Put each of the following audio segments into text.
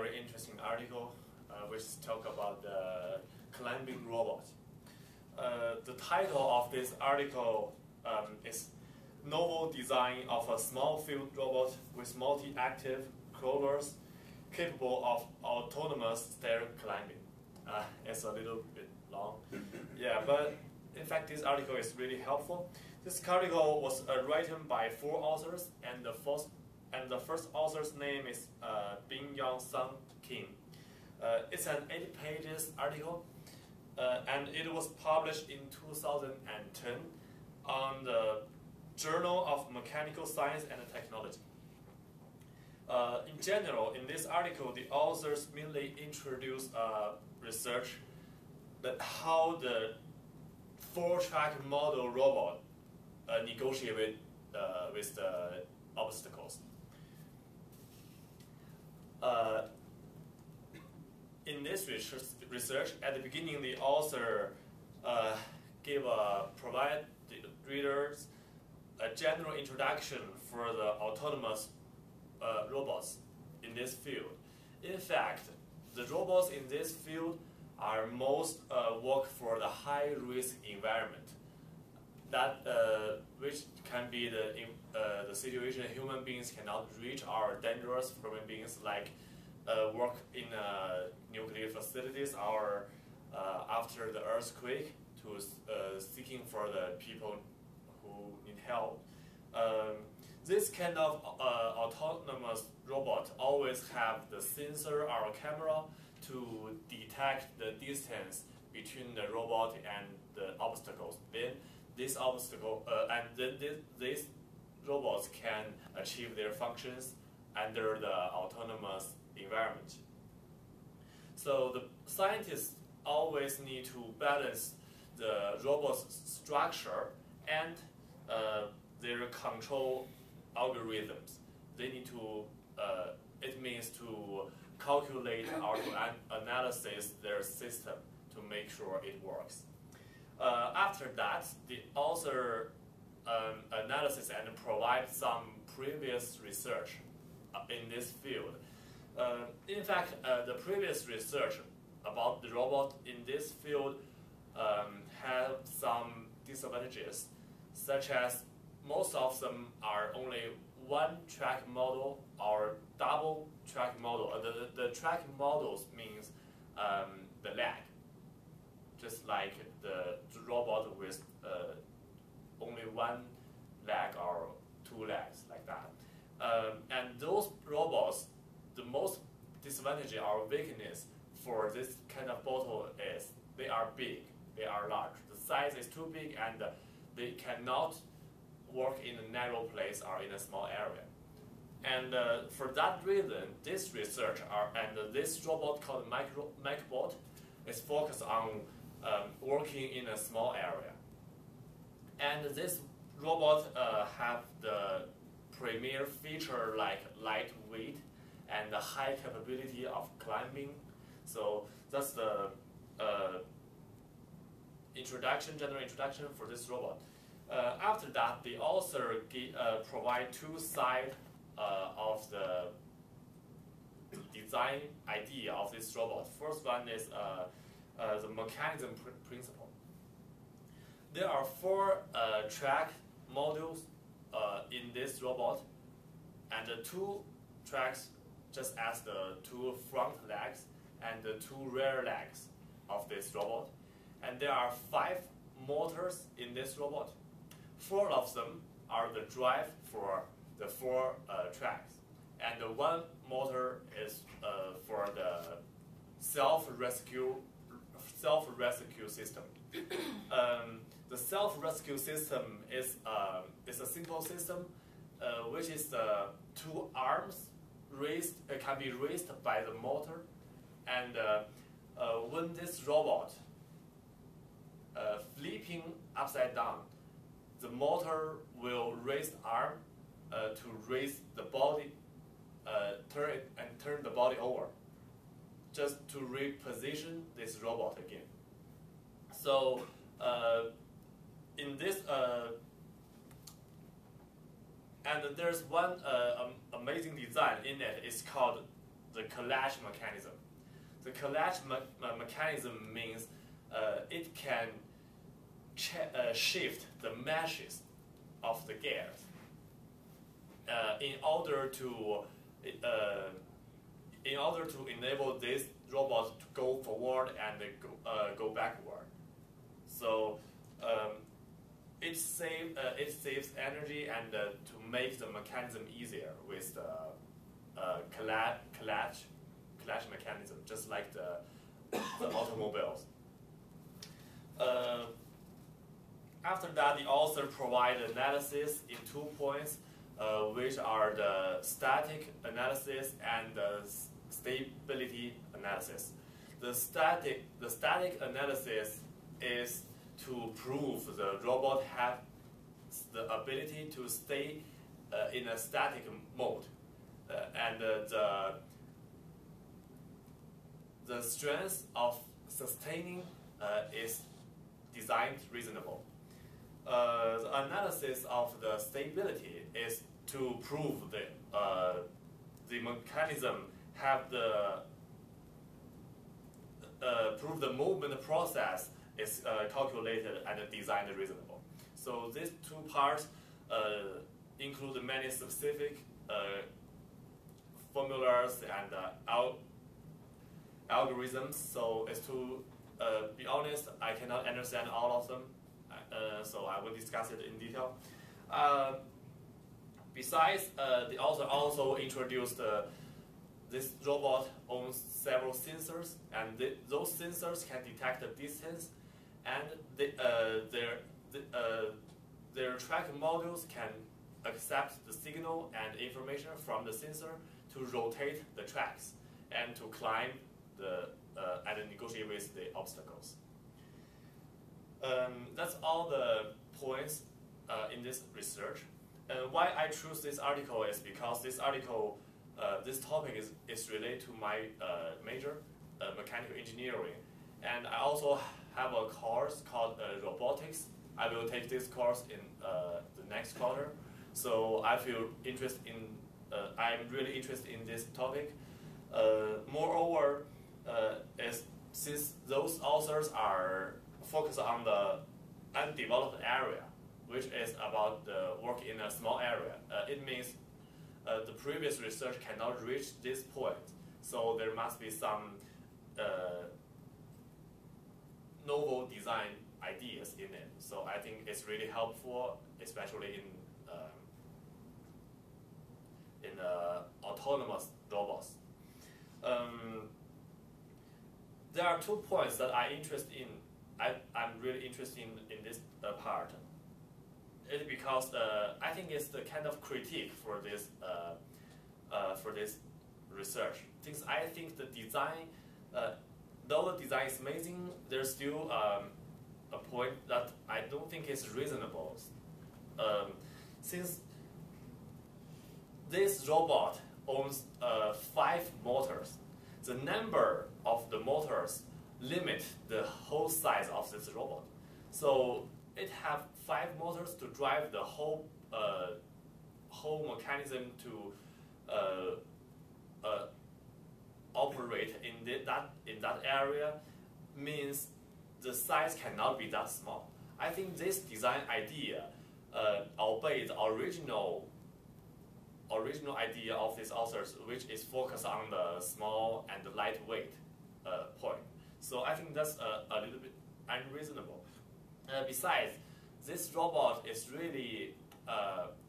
very interesting article which talk about the climbing robot. The title of this article is Novel Design of a Small Field Robot with Multi-Active Crawlers Capable of Autonomous Stair Climbing. It's a little bit long. Yeah, but in fact this article is really helpful. This article was written by 4 authors, and the first author's name is VID00003. It's an 8 pages article, and it was published in 2010 on the Journal of Mechanical Science and Technology. In general, in this article, the authors mainly introduce research that how the 4-track model robot negotiate with the obstacles. In this research, at the beginning, the author provide the readers a general introduction for the autonomous robots in this field. In fact, the robots in this field are most work for the high-risk environment. That which can be the situation human beings cannot reach, or dangerous human beings, like work in nuclear facilities or after the earthquake, to seeking for the people who need help. This kind of autonomous robot always have the sensor or camera to detect the distance between the robot and the obstacles. Then these robots can achieve their functions under the autonomous environment. So the scientists always need to balance the robot's structure and their control algorithms. They need to, it means to calculate or to analyze their system to make sure it works. After that, the author analysis and provide some previous research in this field. In fact, the previous research about the robot in this field have some disadvantages, such as most of them are only 1-track model or double-track model. The track models means the leg, just like the robot with only 1 leg or 2 legs, like that. And those robots, the most disadvantage or weakness for this kind of bottle is they are big, they are large. The size is too big, and they cannot work in a narrow place or in a small area. And for that reason, this research and this robot called Microbot is focused on working in a small area. And this robot have the premier feature like lightweight and the high capability of climbing. So that's the general introduction for this robot. After that, the author provide 2 sides of the design idea of this robot. First one is the mechanism principle. There are 4 track modules in this robot, and the 2 tracks just as the 2 front legs and the 2 rear legs of this robot. And there are 5 motors in this robot. 4 of them are the drive for the 4 tracks, and the 1 motor is for the self-rescue system. The self-rescue system is a simple system, which is the 2 arms raised. It can be raised by the motor, and when this robot flipping upside down, the motor will raise the arm to raise the body, turn the body over, just to reposition this robot again. So in this, and there's one amazing design in it. It's called the collage mechanism. The collage mechanism means it can shift the meshes of the gears in order to enable this robot to go forward and go backward. So it saves energy and to make the mechanism easier with the collage mechanism, just like the automobiles. After that, the author provided analysis in 2 points, which are the static analysis and the stability analysis. The static analysis is to prove the robot has the ability to stay in a static mode, and the strength of sustaining is designed reasonable. The analysis of the stability is to prove the mechanism have prove the movement process is calculated and designed reasonable. So these 2 parts include many specific formulas and algorithms. So as to be honest, I cannot understand all of them. So I will discuss it in detail. Besides, the author also introduced this robot owns several sensors, and those sensors can detect the distance, and their tracking modules can accept the signal and information from the sensor to rotate the tracks and to climb and negotiate with the obstacles. That's all the points in this research. Why I choose this article is because this article, this topic is related to my major, mechanical engineering, and I also have a course called robotics. I will take this course in the next quarter, so I feel interested in. I'm really interested in this topic. Moreover, since those authors are focused on the undeveloped area, which is about the work in a small area, it means the previous research cannot reach this point. So there must be some novel design ideas in it. So I think it's really helpful, especially in autonomous robots. There are 2 points that I'm really interested in this part. It's because I think it's the kind of critique for this research. Since I think the design, though the design is amazing, there's still a point that I don't think is reasonable. Since this robot owns 5 motors, the number of the motors limit the whole size of this robot. So it has 5 motors to drive the whole mechanism to operate in that area, means the size cannot be that small. I think this design idea obeys the original idea of these authors, which is focused on the small and the lightweight point. So I think that's a little bit unreasonable. Besides, this robot is really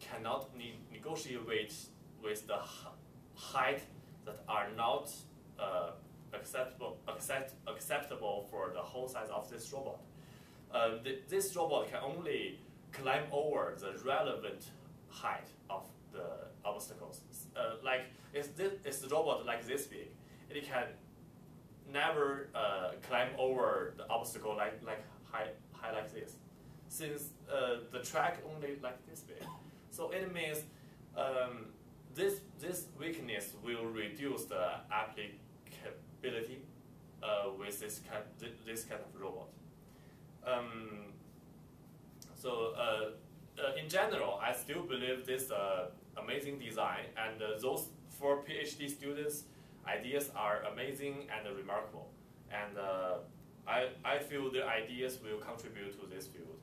cannot negotiate with the height that are not acceptable for the whole size of this robot. This robot can only climb over the relevant height of the obstacles. Like it's the robot like this big, it can never climb over the obstacle like high like this, since the track only like this big. So it means this weakness will reduce the applicability with this kind of robot. In general, I still believe this amazing design, and those 4 PhD students ideas are amazing and remarkable. And I feel their ideas will contribute to this field.